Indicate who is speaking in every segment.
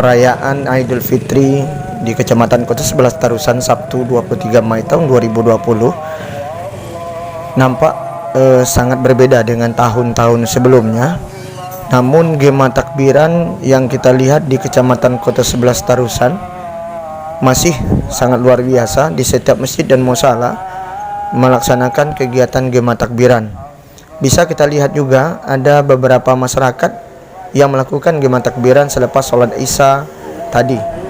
Speaker 1: perayaan Idul Fitri di Kecamatan Kota 11 Tarusan Sabtu 23 Mei tahun 2020 nampak sangat berbeda dengan tahun-tahun sebelumnya. Namun gema takbiran yang kita lihat di Kecamatan Kota 11 Tarusan masih sangat luar biasa. Di setiap masjid dan musala melaksanakan kegiatan gema takbiran. Bisa kita lihat juga ada beberapa masyarakat yang melakukan gema takbiran selepas sholat Isya tadi.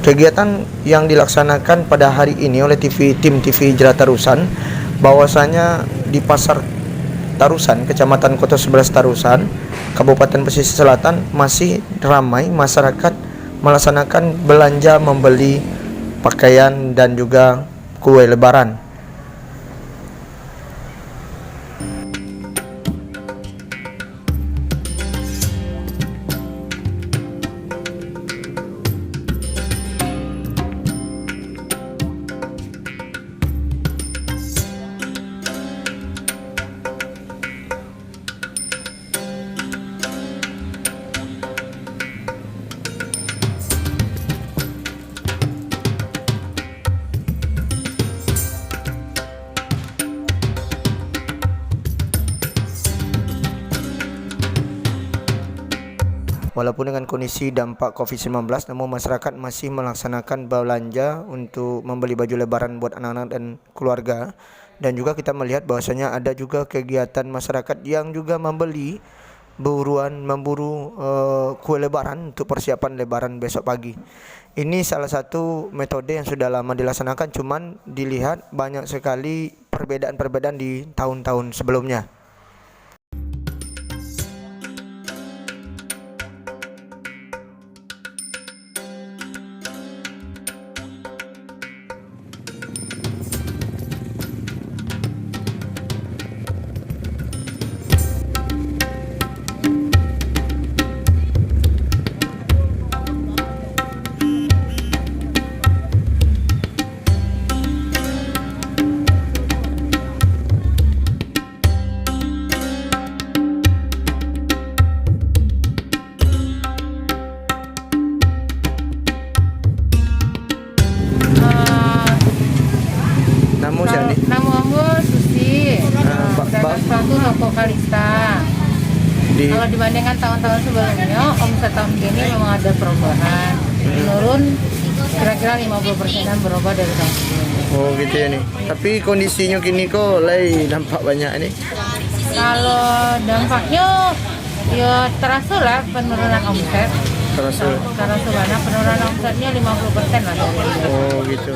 Speaker 1: Kegiatan yang dilaksanakan pada hari ini oleh tim TV Hijrah Tarusan, bahwasanya di Pasar Tarusan, Kecamatan Kota 11 Tarusan, Kabupaten Pesisir Selatan, masih ramai masyarakat melaksanakan belanja membeli pakaian dan juga kue lebaran. Walaupun dengan kondisi dampak COVID-19, namun masyarakat masih melaksanakan belanja untuk membeli baju lebaran buat anak-anak dan keluarga. Dan juga kita melihat bahwasanya ada juga kegiatan masyarakat yang juga memburu kue lebaran untuk persiapan lebaran besok pagi. Ini salah satu metode yang sudah lama dilaksanakan, cuman dilihat banyak sekali perbedaan-perbedaan di tahun-tahun sebelumnya.
Speaker 2: Kalau dibandingkan tahun-tahun sebelumnya, omset tahun ini memang ada perubahan. Menurun kira-kira 50%-an berubah dari tahun sebelumnya.
Speaker 1: Oh gitu ya nih. Tapi kondisinya kini kok dampak banyak nih.
Speaker 2: Kalau dampaknya ya terasa lah penurunan omset. Terasa banyak penurunan omsetnya 50% lah.
Speaker 1: Oh gitu.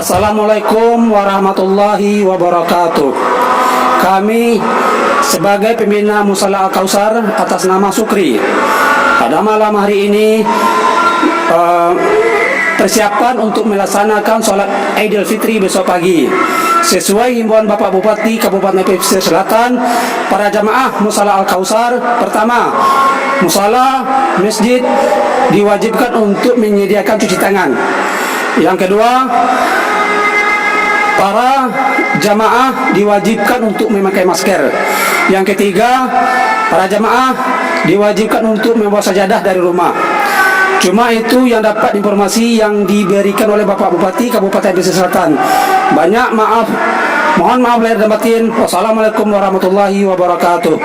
Speaker 3: Assalamualaikum warahmatullahi wabarakatuh. Kami sebagai pembina Musala Al-Kausar atas nama Sukri, pada malam hari ini persiapan untuk melaksanakan sholat Idul Fitri besok pagi. Sesuai himbauan Bapak Bupati Kabupaten Pesisir Selatan, para jamaah Musala Al-Kausar, pertama, musala masjid diwajibkan untuk menyediakan cuci tangan. Yang kedua, para jamaah diwajibkan untuk memakai masker. Yang ketiga, para jamaah diwajibkan untuk membawa sajadah dari rumah. Cuma itu yang dapat informasi yang diberikan oleh Bapak Bupati Kabupaten Pesisir Selatan. Banyak maaf, mohon maaf lahir dan batin. Wassalamualaikum warahmatullahi wabarakatuh.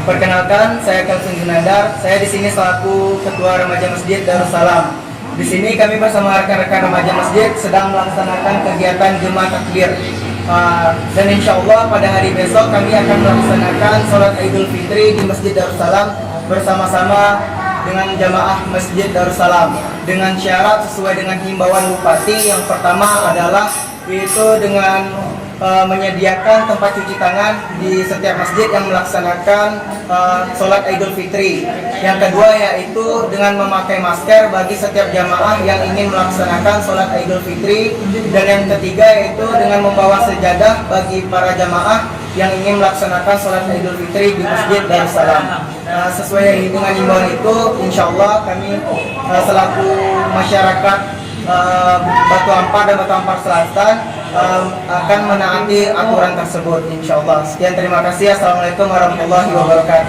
Speaker 4: Perkenalkan, saya Kalsun Junandar. Saya di sini selaku Ketua Remaja Masjid Darussalam. Di sini kami bersama rekan-rekan remaja masjid sedang melaksanakan kegiatan Jumat Takbir. Dan insya Allah pada hari besok kami akan melaksanakan sholat Idul Fitri di Masjid Darussalam bersama-sama dengan jamaah Masjid Darussalam dengan syarat sesuai dengan himbauan Bupati. Yang pertama adalah yaitu dengan menyediakan tempat cuci tangan di setiap masjid yang melaksanakan sholat Idul Fitri. Yang kedua yaitu dengan memakai masker bagi setiap jamaah yang ingin melaksanakan sholat Idul Fitri. Dan yang ketiga yaitu dengan membawa sejadah bagi para jamaah yang ingin melaksanakan sholat Idul Fitri di Masjid Darussalam. Sesuai dengan himbauan itu, insya Allah kami selaku masyarakat Batu Ampar dan Batu Ampar Selatan akan menaati aturan tersebut, insya Allah. Sekian, terima kasih. Assalamualaikum warahmatullahi wabarakatuh.